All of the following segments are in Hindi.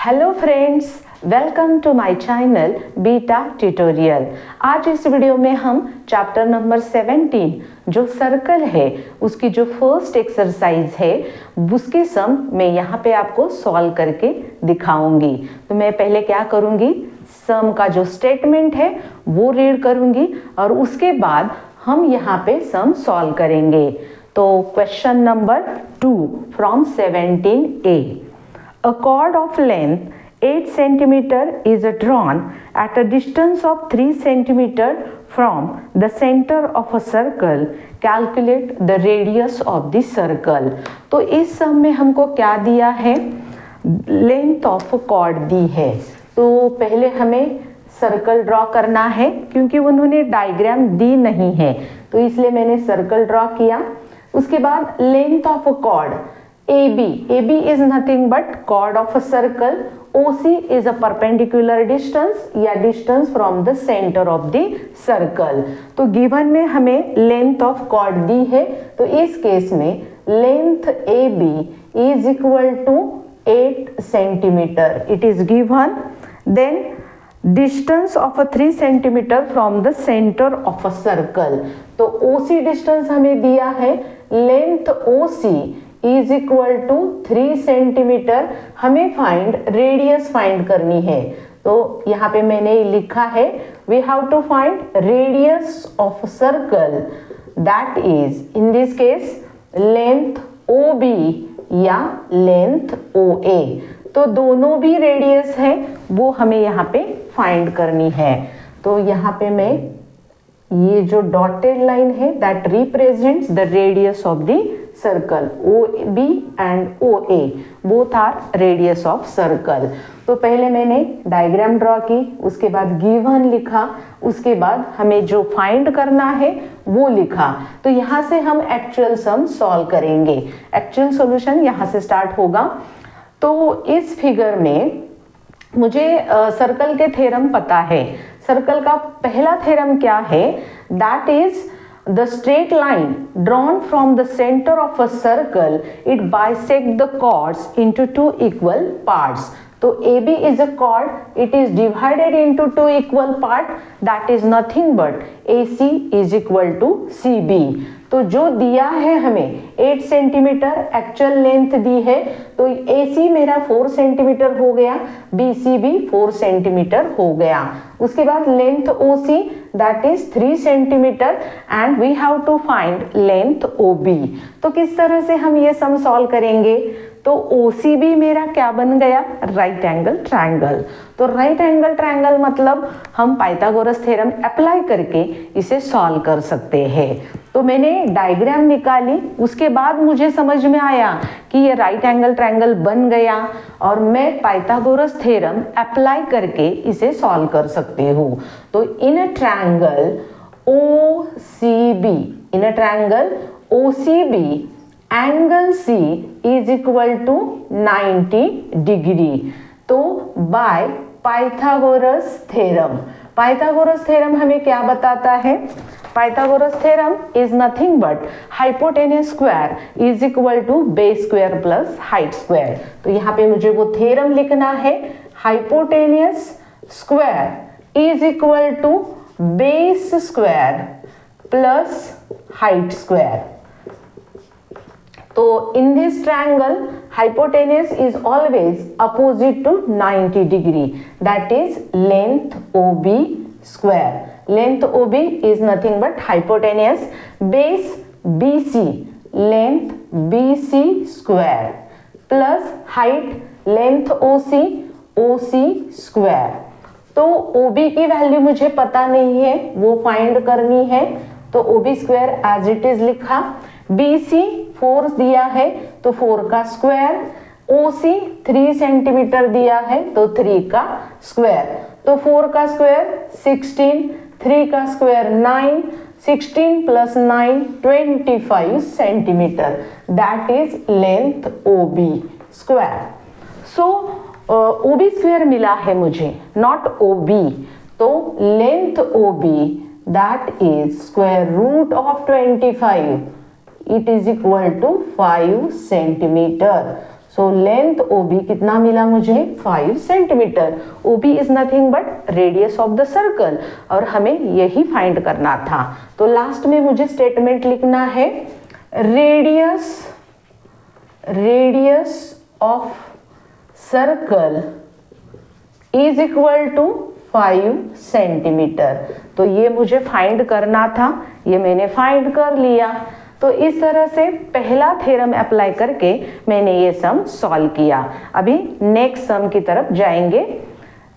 Hello friends, welcome to my channel beta tutorial. आज इस वीडियो में हम चैप्टर नंबर 17 जो सर्कल है उसकी जो फर्स्ट एक्सरसाइज है उसके सम मैं यहाँ पे आपको सॉल्व करके दिखाऊंगी। तो मैं पहले क्या करूँगी, सम का जो स्टेटमेंट है वो रीड करूँगी और उसके बाद हम यहाँ पे सम सॉल्व करेंगे। तो question number 2 from 17A। A chord of length 8 cm is drawn at a distance of 3 cm from the center of a circle. Calculate the radius of the circle. तो इस सम में हमको क्या दिया है, लेंथ ऑफ कॉर्ड दी है। तो पहले हमें सर्कल ड्रॉ करना है क्योंकि उन्होंने डायग्राम दी नहीं है, तो इसलिए मैंने सर्कल ड्रॉ किया। उसके बाद length of chord AB is nothing but chord of a circle. OC is a perpendicular distance या distance from the center of the circle. तो given में हमें length of chord दी है, तो इस केस में length AB is equal to 8 centimeter. It is given. Then distance of a 3 centimeter from the center of a circle. तो OC distance हमें दिया है, length OC is equal to 3 centimetre. हमें फाइंड रेडियस फाइंड करनी है, तो यहाँ पे मैंने लिखा है we have to find radius of circle that is in this case length OB या लेंथ OA। तो दोनों भी रेडियस है वो हमें यहाँ पे फाइंड करनी है। तो यहाँ पे मैं ये जो डॉटेड लाइन है that represents the radius of the circle. OB and OA both are radius of circle. तो पहले मैंने डायग्राम ड्रॉ की, उसके बाद गिवन लिखा, उसके बाद हमें जो फाइंड करना है वो लिखा। तो यहाँ से हम एक्चुअल सम सॉल्व करेंगे। एक्चुअल सॉल्यूशन यहाँ से स्टार्ट होगा। तो इस फिगर में मुझे सर्कल के थ्योरम पता है। सर्कल का पहला थ्योरम क्या है, that is the straight line drawn from the center of a circle, it bisects the chords into two equal parts. तो AB is a chord, it is divided into two equal part, that is nothing but AC is equal to CB. तो जो दिया है हमें 8 सेंटीमीटर एक्चुअल लेंथ दी है, तो AC मेरा 4 सेंटीमीटर हो गया, BC भी 4 सेंटीमीटर हो गया। उसके बाद length OC that is 3 centimetre and we have to find length OB। तो किस तरह से हम ये सम सॉल्व करेंगे, तो OCB मेरा क्या बन गया, राइट एंगल ट्रायंगल। तो राइट एंगल ट्रायंगल मतलब हम पाइथागोरस थ्योरम अप्लाई करके इसे सॉल्व कर सकते हैं। तो मैंने डायग्राम निकाली, उसके बाद मुझे समझ में आया कि ये राइट एंगल ट्रायंगल बन गया और मैं पाइथागोरस थ्योरम अप्लाई करके इसे सॉल्व कर सकती हूँ। तो in a triangle OCB angle C is equal to 90 degree. तो बाय पाइथागोरस थ्योरम हमें क्या बताता है, Pythagoras theorem is nothing but hypotenuse square is equal to base square plus height square. तो यहाँ पे मुझे वो थ्योरम लिखना है, hypotenuse square is equal to base square plus height square. तो in this triangle hypotenuse is always opposite to 90 degree, that is length OB square. Length OB is nothing but hypotenuse, base BC, length BC square plus height length OC square. तो OB की वैल्यू मुझे पता नहीं है, वो फाइंड करनी है। तो OB square as it is लिखा, BC 4 दिया है तो 4 का स्क्वायर, OC 3 सेंटीमीटर दिया है तो 3 का स्क्वायर। तो 4 का स्क्वायर 16, 3 का square 9, 16 plus 9 25 centimetre, that is length OB square. So OB square मिला है मुझे, नॉट OB। तो length OB that is square root of 25, it is equal to 5 centimeter. So length OB कितना मिला मुझे 5 centimetre. OB is nothing but radius of the circle और हमें यही फाइंड करना था। तो लास्ट में मुझे स्टेटमेंट लिखना है radius of circle is equal to 5 centimetre. तो ये मुझे फाइंड करना था, ये मैंने फाइंड कर लिया। तो इस तरह से पहला थ्योरम अप्लाई करके मैंने ये सम सॉल्व किया। अभी नेक्स्ट सम की तरफ जाएंगे।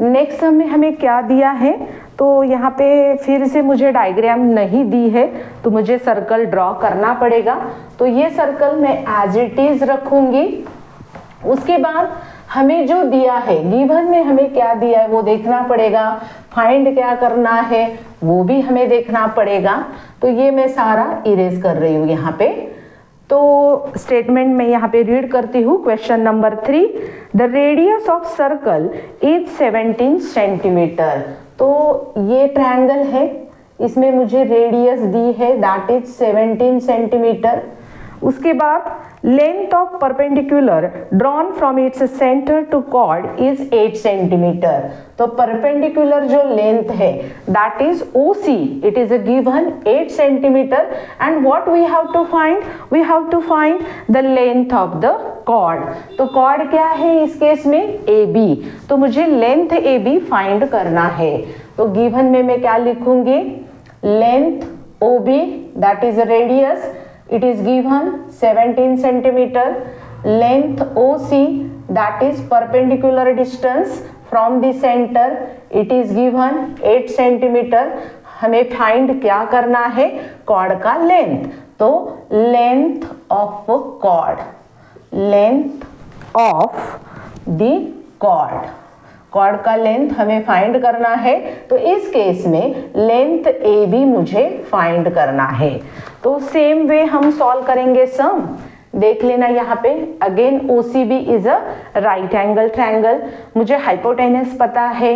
नेक्स्ट सम में हमें क्या दिया है, तो यहाँ पे फिर से मुझे डायग्राम नहीं दी है तो मुझे सर्कल ड्रॉ करना पड़ेगा। तो ये सर्कल मैं एज इट इज रखूंगी। उसके बाद हमें जो दिया है, गिवन में हमें क्या दिया है वो देखना पड़ेगा, फाइंड क्या करना है वो भी हमें देखना पड़ेगा। तो ये मैं सारा इरेज कर रही हूँ यहाँ पे। तो स्टेटमेंट में यहाँ पे रीड करती हूँ। Question number 3, the radius of circle is 17 centimetre. तो ये ट्रायंगल है, इसमें मुझे रेडियस दी है दैट इज 17 सेंटीमीटर। उसके बाद length of perpendicular drawn from its centre to chord is 8 centimetre. तो परपेंडिकुलर जो लेंथ है that is OC, it is given 8 centimetre and what we have to find, we have to find the length of the chord. तो कॉर्ड क्या है इस केस में AB, तो मुझे लेंथ AB फाइंड करना है। तो गिवन में मैं क्या लिखूंगी, length OB that is radius, it is given 17 centimeter, length OC that is perpendicular distance from the center, it is given 8 centimeter। हमें फाइंड क्या करना है, कॉर्ड का लेंथ। तो length of chord, length of the chord, chord का लेंथ हमें फाइंड करना है। तो इस केस में लेंथ AB मुझे फाइंड करना है। तो सेम वे हम सॉल्व करेंगे सम। देख लेना यहाँ पे again OCB is a right angle triangle. मुझे हाइपोटेनस पता है,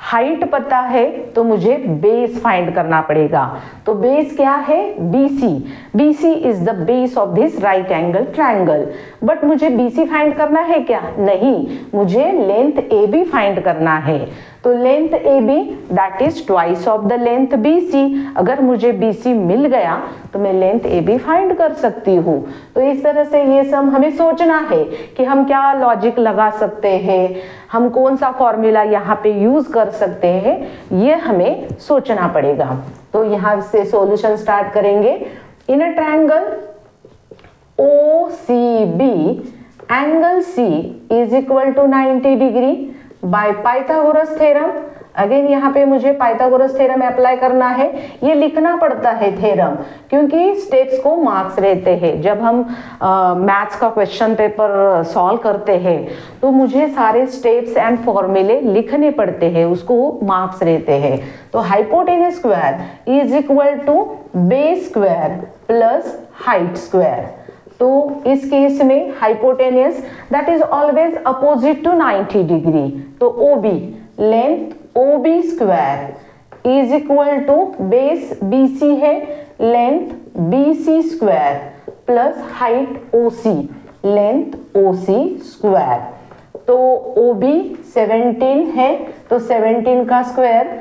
हाइट पता है, तो मुझे बेस फाइंड करना पड़ेगा। तो बेस क्या है, BC। BC is the base of this right angle triangle. But मुझे BC फाइंड करना है क्या, नहीं, मुझे लेंथ AB फाइंड करना है। तो length AB that is twice of the length BC। अगर मुझे BC मिल गया तो मैं लेंथ AB फाइंड कर सकती हूँ। तो इस तरह से ये सब हमें सोचना है कि हम क्या लॉजिक लगा सकते हैं, हम कौन सा फॉर्मूला यहाँ पे यूज कर सकते हैं, ये हमें सोचना पड़ेगा। तो यहाँ से सॉल्यूशन स्टार्ट करेंगे। In a triangle OCB angle C is equal to 90 degree by Pythagoras theorem. Again यहाँ पे मुझे पाइथागोरस थ्योरम अप्लाई करना है। ये लिखना पड़ता है थ्योरम क्योंकि स्टेप्स को मार्क्स रहते हैं। जब हम मैथ्स का क्वेश्चन पेपर सॉल्व करते हैं तो मुझे सारे स्टेप्स एंड फॉर्मूले लिखने पड़ते हैं, उसको मार्क्स रहते हैं। तो hypotenuse square is equal to base square plus height square. तो इस केस में hypotenuse that is always opposite to 90 degree. तो OB, length OB square is equal to base BC है, length BC square plus height OC, length OC square. तो OB 17 है, तो 17 का स्क्वायर,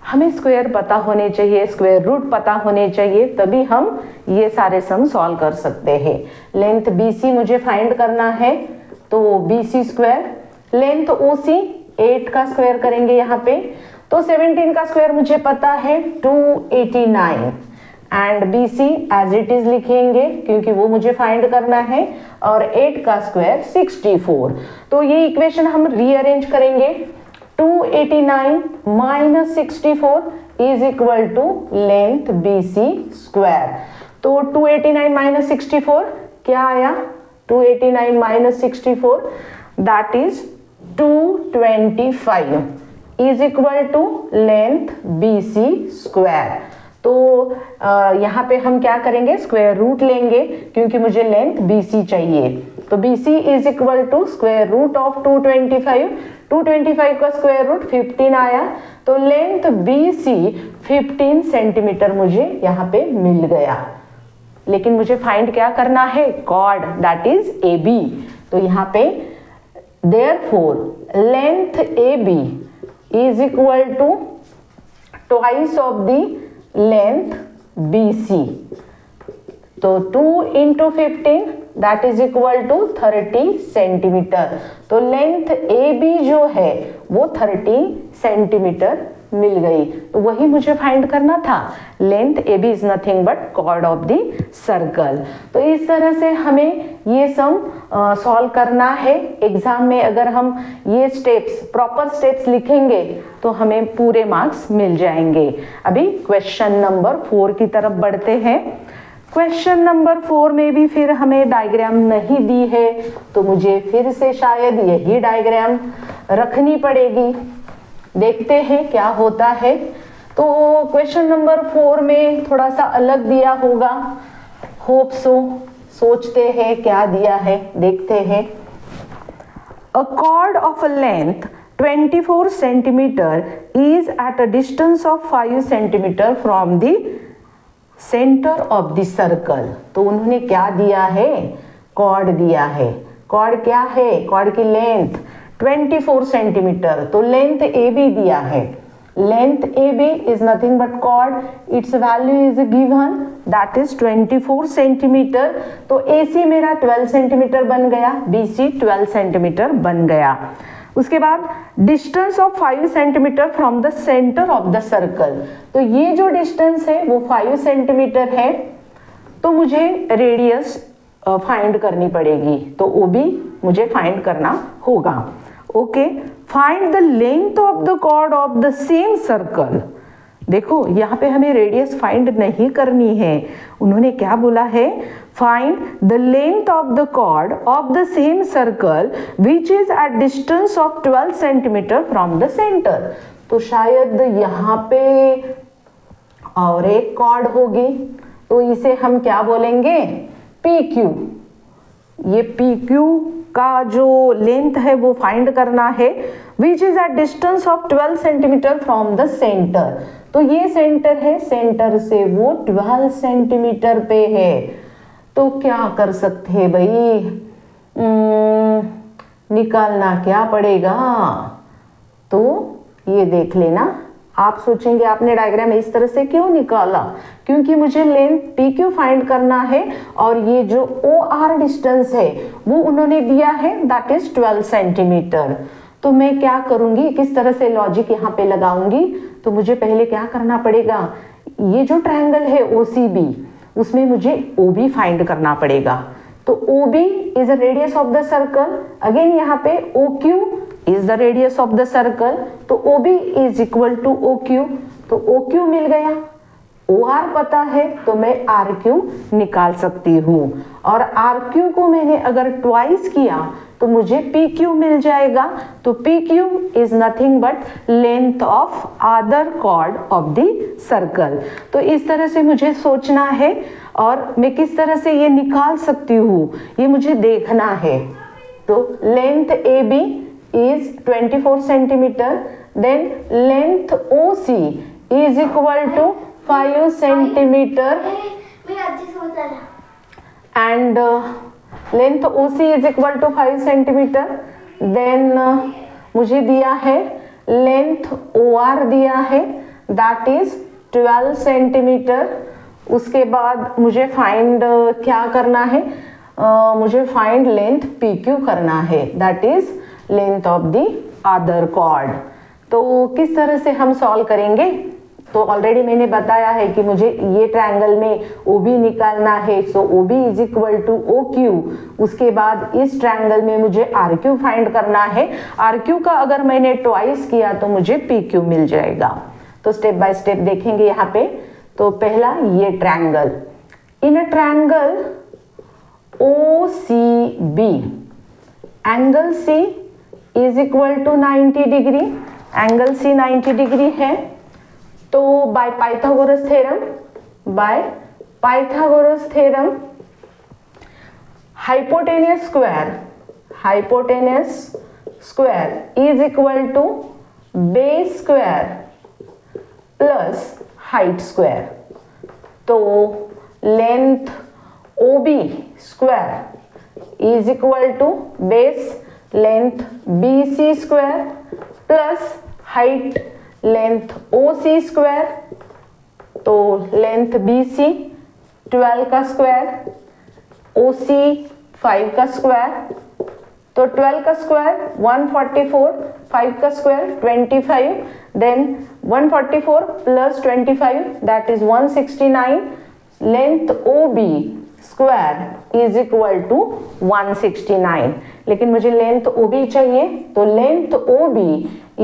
हमें स्क्वायर पता होने चाहिए, स्क्वायर रूट पता होने चाहिए, तभी हम ये सारे सम सॉल्व कर सकते हैं। लेंथ BC मुझे फाइंड करना है, तो BC स्क्वायर, लेंथ OC 8 का स्क्वायर करेंगे यहाँ पे। तो 17 का स्क्वायर मुझे पता है 289 and BC as it is लिखेंगे क्योंकि वो मुझे फाइंड करना है, और 8 का स्क्वायर 64। तो ये इक्वेशन हम रीअरेंज करेंगे। 289 minus 64 is equal to length BC square. तो 289 माइनस 64 क्या आया, 289 minus 64 that is 225 is equal to length BC square. तो यहाँ पे हम क्या करेंगे, स्क्वायर रूट लेंगे क्योंकि मुझे लेंथ BC चाहिए। तो BC is equal to square root of 225। 225 का स्क्वायर रूट 15 आया, तो लेंथ BC 15 सेंटीमीटर मुझे यहाँ पे मिल गया। लेकिन मुझे फाइंड क्या करना है, कॉर्ड, दैट इज AB। तो यहाँ पे therefore length AB is equal to twice of the length BC। तो 2 into 15 that is equal to 30 centimetre. तो लेंथ AB जो है वो 30 सेंटीमीटर मिल गई। तो वही मुझे फाइंड करना था, length AB is nothing but chord of the circle. तो इस तरह से हमें ये सम सॉल्व करना है। एग्जाम में अगर हम ये स्टेप्स, प्रॉपर स्टेप्स लिखेंगे तो हमें पूरे मार्क्स मिल जाएंगे। अभी क्वेश्चन नंबर 4 की तरफ बढ़ते हैं। क्वेश्चन नंबर 4 में भी फिर हमें डायग्राम नहीं दी है, तो मुझे फिर से शायद यही डायग्राम रखनी पड़ेगी। देखते हैं क्या होता है। तो क्वेश्चन नंबर 4 में थोड़ा सा अलग दिया होगा, होप सो। सोचते हैं क्या दिया है, देखते हैं। अ cord of a length 24 centimetre is at a distance of 5 centimetre from the centre of the circle. तो उन्होंने क्या दिया है, कॉर्ड दिया है। कॉर्ड क्या है, कॉर्ड की लेंथ 24 सेंटीमीटर। तो लेंथ AB दिया है। Length AB is nothing but chord, its value is given that is 24 centimetre. तो AC मेरा 12 सेंटीमीटर बन गया, BC 12 सेंटीमीटर बन गया। उसके बाद distance of 5 centimetre from the centre of the circle. तो ये जो डिस्टेंस है वो 5 सेंटीमीटर है। तो मुझे रेडियस फाइंड करनी पड़ेगी, तो OB मुझे फाइंड करना होगा। Okay, find the length of the chord of the same circle. देखो यहाँ पे हमें रेडियस फाइंड नहीं करनी है, उन्होंने क्या बोला है, find the length of the chord of the same circle which is at distance of 12 centimetre from the centre. तो शायद यहाँ पे और एक कॉर्ड होगी, तो इसे हम क्या बोलेंगे, PQ। ये PQ का जो लेंथ है वो फाइंड करना है, विच is at distance of 12 centimetre from the centre. तो ये सेंटर है, सेंटर से वो 12 सेंटीमीटर पे है। तो क्या कर सकते हैं भाई, निकालना क्या पड़ेगा। तो ये देख लेना, आप सोचेंगे आपने डायग्राम इस तरह से क्यों निकाला, क्योंकि मुझे लेंथ PQ फाइंड करना है और ये जो OR डिस्टेंस है वो उन्होंने दिया है दैट इज 12 सेंटीमीटर। तो मैं क्या करूंगी, किस तरह से लॉजिक यहाँ पे लगाऊंगी। तो मुझे पहले क्या करना पड़ेगा, ये जो ट्रायंगल है OCB, उसमें मुझे OB फाइंड करना पड़ेगा। तो OB is the radius of the circle, again यहाँ पे OQ is the radius of the circle. तो OB is equal to OQ। तो OQ मिल गया, OR पता है तो मैं RQ निकाल सकती हूँ, और RQ को मैंने अगर ट्वाइस किया तो मुझे PQ मिल जाएगा। तो PQ is nothing but length of other chord of the circle. तो इस तरह से मुझे सोचना है और मैं किस तरह से ये निकाल सकती हूँ ये मुझे देखना है। तो length AB is 24 centimeter, then length OC is equal to 5 centimeter and length OC is equal to 5 centimeter. then मुझे दिया है length OR दिया है that is 12 centimeter। उसके बाद मुझे फाइंड क्या करना है, मुझे फाइंड लेंथ PQ करना है that is length of the other chord. तो किस तरह से हम सॉल्व करेंगे, तो ऑलरेडी मैंने बताया है कि मुझे ये ट्रायंगल में OB निकालना है। So OB is equal to OQ। उसके बाद इस ट्रायंगल में मुझे RQ फाइंड करना है। RQ का अगर मैंने ट्वाइस किया तो मुझे PQ मिल जाएगा। तो स्टेप बाय स्टेप देखेंगे यहाँ पे। तो पहला ये triangle, in a triangle OCB angle C is equal to 90 degree. Angle C 90 degree है। तो by Pythagoras theorem hypotenuse square is equal to base square plus height square. तो length square is equal to base length BC square plus height length OC square, तो लेंथ BC 12 का स्क्वायर, OC 5 का स्क्वायर, तो 12 का स्क्वायर 144, 5 का square 25, then 144 plus 25 that is 169, length OB square is equal to 169, लेकिन मुझे लेंथ OB चाहिए, तो length OB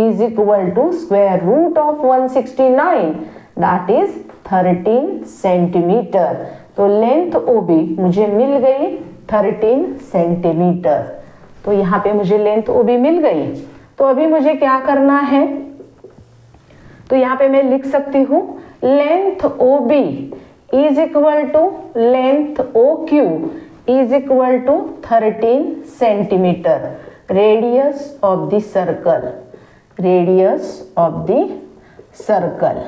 is equal to square root of 169 that is 13 centimetre. तो लेंथ OB मुझे मिल गई 13 सेंटीमीटर। तो यहाँ पे मुझे लेंथ OB मिल गई। तो अभी मुझे क्या करना है, तो यहाँ पे मैं लिख सकती हूँ length OB is equal to length OQ is equal to 13 centimetre, radius of the circle, radius of the circle,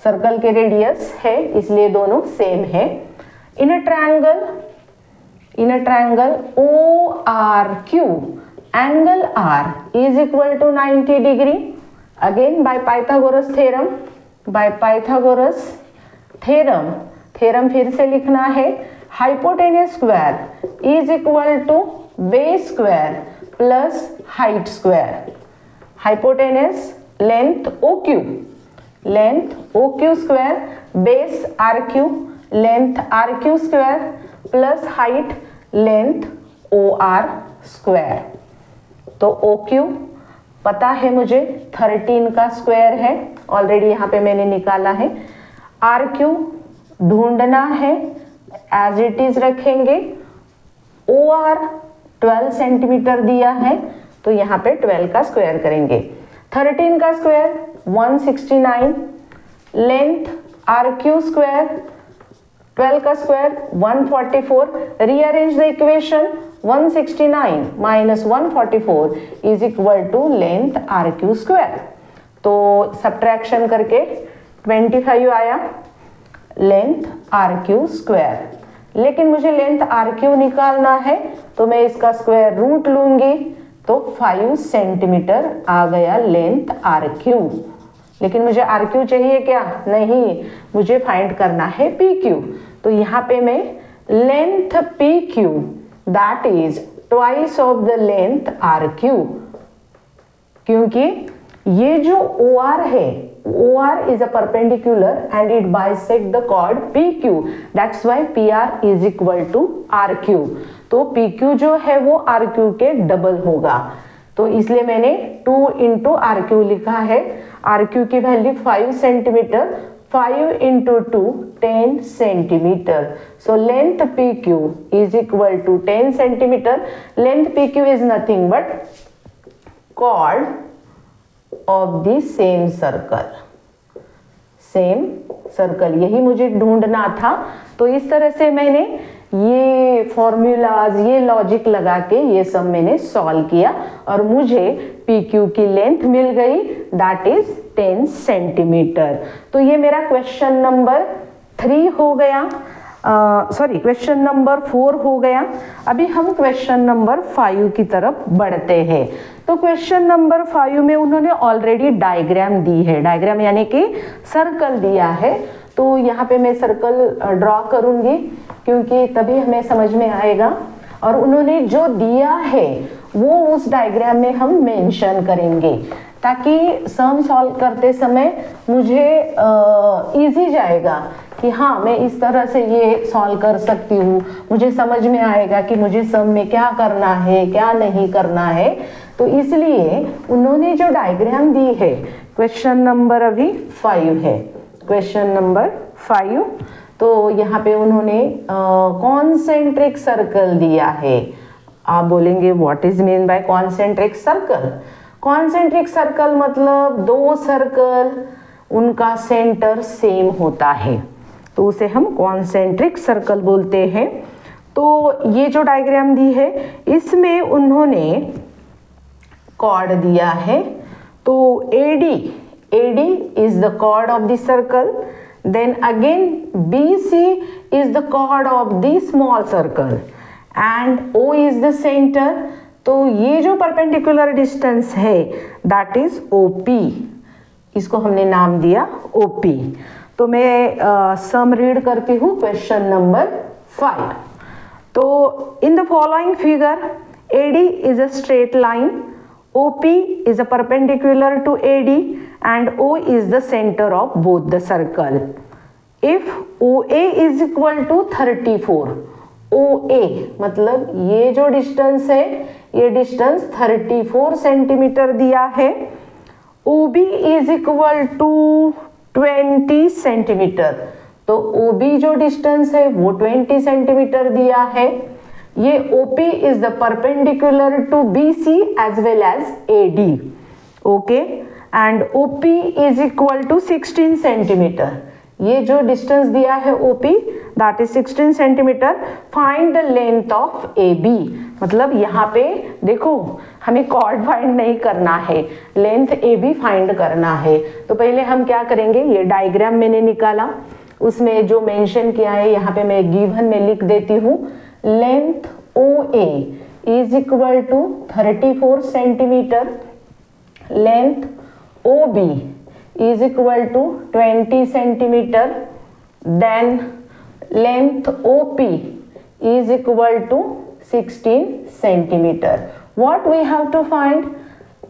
circle के रेडियस है इसलिए दोनों सेम है। In a triangle ORQ angle R is equal to 90 degree, again by Pythagoras theorem, by Pythagoras theorem, theorem फिर से लिखना है, hypotenuse square is equal to base square plus height square, hypotenuse length OQ, length OQ square base RQ, length RQ square plus height length OR square. तो OQ पता है मुझे 13 का स्क्वायर है, ऑलरेडी यहाँ पे मैंने निकाला है। RQ ढूंढना है, एज इट इज रखेंगे। OR 12 सेंटीमीटर दिया है, तो यहाँ पे 12 का स्क्वायर करेंगे। 13 का स्क्वायर 169, लेंथ RQ स्क्वायर 12 का square 144, rearrange the equation, 169 minus 144 is equal to length RQ square. तो सब्ट्रैक्शन करके 25 आया लेंथ RQ स्क्वायर, लेकिन मुझे लेंथ RQ निकालना है तो मैं इसका स्क्वायर रूट लूंगी, तो 5 सेंटीमीटर आ गया लेंथ RQ। लेकिन मुझे RQ चाहिए क्या? नहीं, मुझे फाइंड करना है PQ। तो यहाँ पे मैं length PQ that is twice of the length RQ, क्योंकि ये जो OR है, OR is a perpendicular and it bisect the chord PQ, that's why PR is equal to RQ। तो PQ जो है वो RQ के डबल होगा, तो इसलिए मैंने 2 into RQ लिखा है। RQ की value 5 centimetre, 5 into 2 10 centimetre, so length PQ is equal to 10 centimetre. Length PQ is nothing but chord of the same circle, same circle, यही मुझे ढूंढना था। तो इस तरह से मैंने ये फॉर्मूलाज, ये लॉजिक लगा के ये सब मैंने सॉल्व किया और मुझे PQ की लेंथ मिल गई दैट इज 10 सेंटीमीटर। तो ये मेरा क्वेश्चन नंबर 3 हो गया, सॉरी क्वेश्चन नंबर 4 हो गया। अभी हम क्वेश्चन नंबर 5 की तरफ बढ़ते हैं। तो क्वेश्चन नंबर 5 में उन्होंने ऑलरेडी डायग्राम दी है, डायग्राम यानी कि सर्कल दिया है। तो यहाँ पे मैं सर्कल ड्रॉ करूँगी क्योंकि तभी हमें समझ में आएगा, और उन्होंने जो दिया है वो उस डायग्राम में हम मेंशन करेंगे ताकि सम सॉल्व करते समय मुझे इजी जाएगा कि हाँ मैं इस तरह से ये सॉल्व कर सकती हूँ, मुझे समझ में आएगा कि मुझे सम में क्या करना है क्या नहीं करना है। तो इसलिए उन्होंने जो डायग्राम दी है, क्वेश्चन नंबर अभी 5 है, क्वेश्चन नंबर 5। तो यहाँ पे उन्होंने कॉन्सेंट्रिक सर्कल दिया है। आप बोलेंगे what is mean by concentric circle? Concentric circle मतलब दो सर्कल, उनका सेंटर सेम होता है, तो उसे हम कॉन्सेंट्रिक सर्कल बोलते हैं। तो ये जो डायग्राम दी है इसमें उन्होंने कॉर्ड दिया है, तो AD is the chord of the circle, then again BC is the chord of the small circle, and O is the centre, तो ये जो परपेंडिकुलर डिस्टेंस है दैट इज OP, इसको हमने नाम दिया OP। तो मैं सम रीड करती हूँ क्वेश्चन नंबर 5। तो in the following figure AD is a straight line, OP is a perpendicular to AD and O is the center of both the circle. If OA is equal to 34, OA मतलब ये जो डिस्टेंस है ये डिस्टेंस 34 सेंटीमीटर दिया है, OB is equal to 20 centimetre, तो OB जो डिस्टेंस है वो 20 सेंटीमीटर दिया है। ये OP is the perpendicular to BC as well as AD, okay, and OP is equal to 16 centimetre. ये जो डिस्टेंस दिया है OP that is 16 centimetre. Find the length of AB, मतलब यहाँ पे देखो हमें कॉर्ड फाइंड नहीं करना है, लेंथ AB फाइंड करना है। तो पहले हम क्या करेंगे, ये डायग्राम मैंने निकाला, उसमें जो मेंशन किया है यहाँ पे मैं गिवन में लिख देती हूँ। Length OA is equal to 34 centimetre, length OB is equal to 20 centimetre, then length OP is equal to 16 centimetre. What we have to find?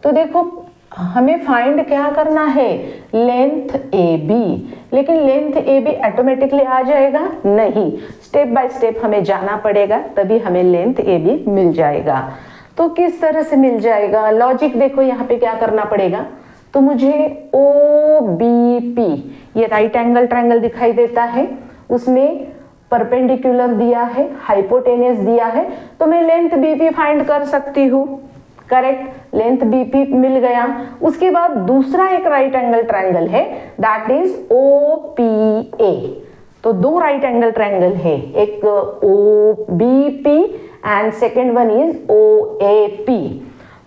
तो देखो हमें फाइंड क्या करना है, लेंथ AB, लेकिन लेंथ AB ऑटोमेटिकली आ जाएगा नहीं, स्टेप बाय स्टेप हमें जाना पड़ेगा तभी हमें लेंथ AB मिल जाएगा। तो किस तरह से मिल जाएगा, लॉजिक देखो यहाँ पे क्या करना पड़ेगा। तो मुझे OBP ये राइट एंगल ट्रायंगल दिखाई देता है, उसमें परपेंडिकुलर दिया है, हाइपोटेनियस दिया है, तो मैं लेंथ BP फाइंड कर सकती हूँ। करेक्ट, लेंथ BP मिल गया। उसके बाद दूसरा एक राइट एंगल ट्रायंगल है दैट इज OPA। तो दो राइट एंगल ट्रायंगल है, एक OBP and second one is OAP।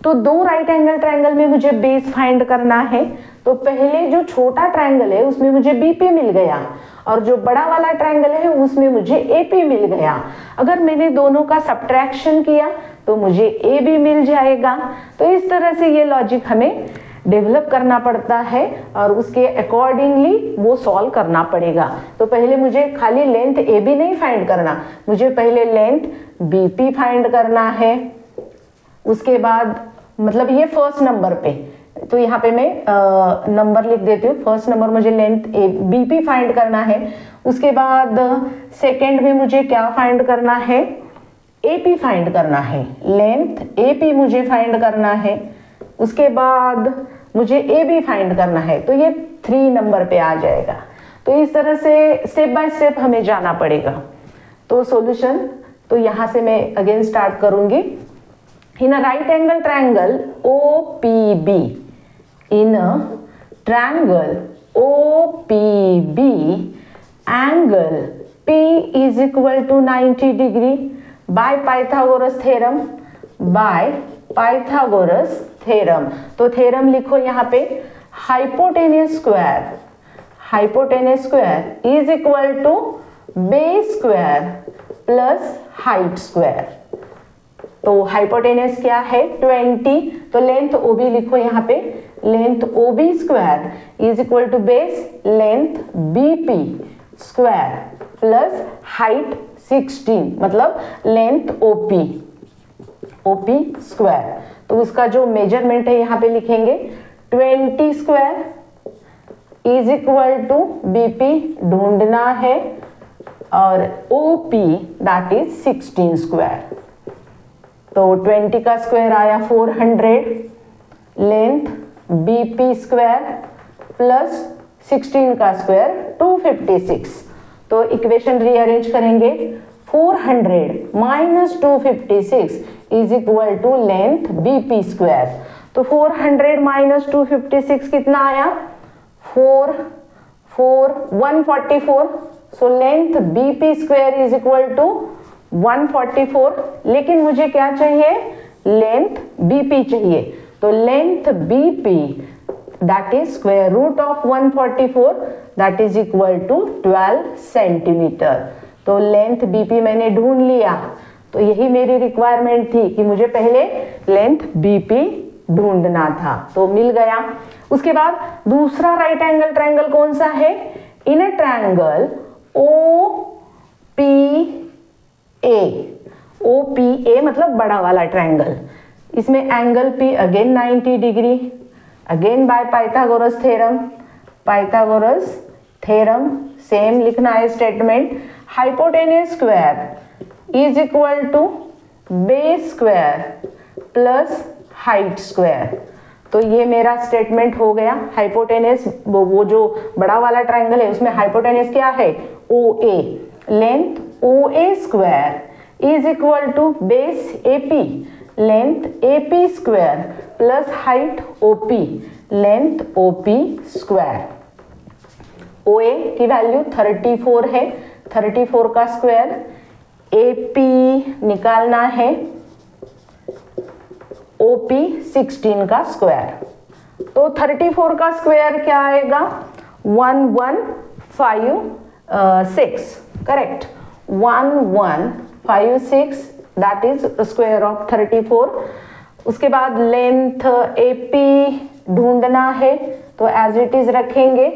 तो दो राइट एंगल ट्रायंगल में मुझे बेस फाइंड करना है। तो पहले जो छोटा ट्रायंगल है उसमें मुझे BP मिल गया और जो बड़ा वाला ट्रायंगल है उसमें मुझे AP मिल गया। अगर मैंने दोनों का सब्ट्रैक्शन किया तो मुझे AB मिल जाएगा। तो इस तरह से ये लॉजिक हमें डेवलप करना पड़ता है और उसके अकॉर्डिंगली वो सॉल्व करना पड़ेगा। तो पहले मुझे खाली लेंथ AB नहीं फाइंड करना, मुझे पहले लेंथ BP फाइंड करना है। उसके बाद मतलब ये फर्स्ट नंबर पे, तो यहाँ पे मैं नंबर लिख देती हूँ। फर्स्ट नंबर मुझे लेंथ BP फाइंड करना है। उसके बाद सेकेंड में मुझे क्या फाइंड करना है, AP फाइंड करना है, लेंथ AP मुझे फाइंड करना है। उसके बाद मुझे AB फाइंड करना है, तो ये 3 नंबर पे आ जाएगा। तो इस तरह से स्टेप बाय स्टेप हमें जाना पड़ेगा। तो सॉल्यूशन, तो यहाँ से मैं अगेन स्टार्ट करूंगी। In a right angle triangle OPB, in a triangle OPB, angle P is equal to 90 degree by Pythagoras theorem, by Pythagoras theorem। तो थ्योरम लिखो यहाँ पे, hypotenuse square is equal to base square plus height square. तो हाइपोटेनियस क्या है 20, तो लेंथ OB लिखो यहाँ पे, length OB square is equal to base length BP square plus height 16, मतलब लेंथ OP स्क्वायर। तो उसका जो मेजरमेंट है यहाँ पे लिखेंगे 20 square is equal to BP ढूंढना है और OP दैट इज 16 स्क्वायर। तो 20 का स्क्वायर आया 400, लेंथ BP स्क्वायर प्लस 16 का स्क्वायर 256। तो इक्वेशन रीअरेंज करेंगे, 400 minus 256 is equal to length BP square. तो 400 माइनस 256 कितना आया, 144। So length BP square is equal to 144, लेकिन मुझे क्या चाहिए, लेंथ BP चाहिए। तो length BP that is square root of 144 that is equal to 12 centimetre. तो लेंथ BP मैंने ढूंढ लिया, तो यही मेरी रिक्वायरमेंट थी कि मुझे पहले लेंथ बीपी ढूंढना था, तो मिल गया। उसके बाद दूसरा राइट एंगल ट्रायंगल कौन सा है? इन अ ट्रायंगल OPA मतलब बड़ा वाला ट्रायंगल, इसमें angle P again 90 degree, again by Pythagoras theorem same लिखना है statement. Hypotenuse square is equal to base square plus height square. तो ये मेरा स्टेटमेंट हो गया। हाइपोटेन्यूज वो जो बड़ा वाला ट्रायंगल है उसमें हाइपोटेन्यूज क्या है? OA। Length OA square is equal to base AP, length AP square plus height OP, length OP square. OA की वैल्यू 34 है, 34 का स्क्वायर, AP निकालना है, OP 16 का स्क्वायर। तो 34 का स्क्वायर क्या आएगा? 1156, correct, 1156 that is square of 34। उसके बाद लेंथ AP ढूंढना है, तो एज इट इज रखेंगे।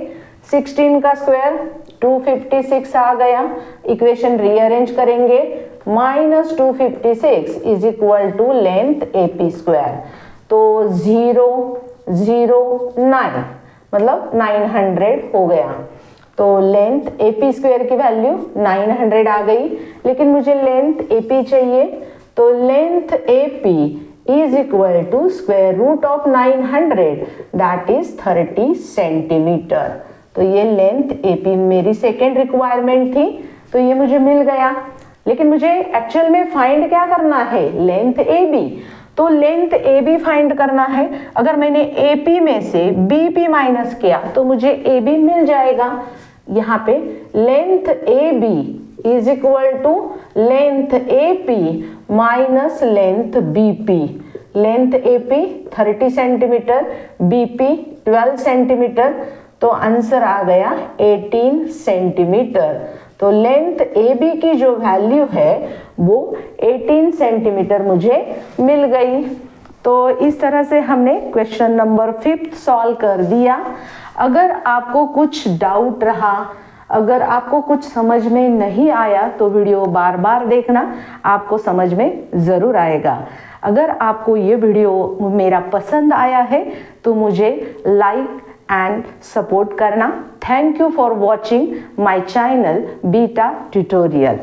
16 का स्क्वायर 256 आ गया, इक्वेशन रीअरेंज करेंगे, -256 is equal to length AP square. तो 009 मतलब 900 हो गया। तो लेंथ AP स्क्वायर की वैल्यू 900 आ गई, लेकिन मुझे लेंथ AP चाहिए, तो length AP is equal to square root of 900 that is 30 centimetre. तो ये लेंथ AP मेरी सेकेंड रिक्वायरमेंट थी, तो ये मुझे मिल गया। लेकिन मुझे एक्चुअल में फाइंड क्या करना है? Length AB। तो लेंथ AB फाइंड करना है। अगर मैंने AP में से BP माइनस किया तो मुझे AB मिल जाएगा। यहाँ पे length AB is equal to length AP minus length BP। Length AP 30 centimetre, BP 12 centimetre, तो आंसर आ गया 18 सेंटीमीटर। तो लेंथ AB की जो वैल्यू है वो 18 सेंटीमीटर मुझे मिल गई। तो इस तरह से हमने क्वेश्चन नंबर 5 सॉल्व कर दिया। अगर आपको कुछ डाउट रहा, अगर आपको कुछ समझ में नहीं आया तो वीडियो बार बार देखना, आपको समझ में ज़रूर आएगा। अगर आपको ये वीडियो मेरा पसंद आया है तो मुझे लाइक and support करना। Thank you for watching my channel Beta Tutorial।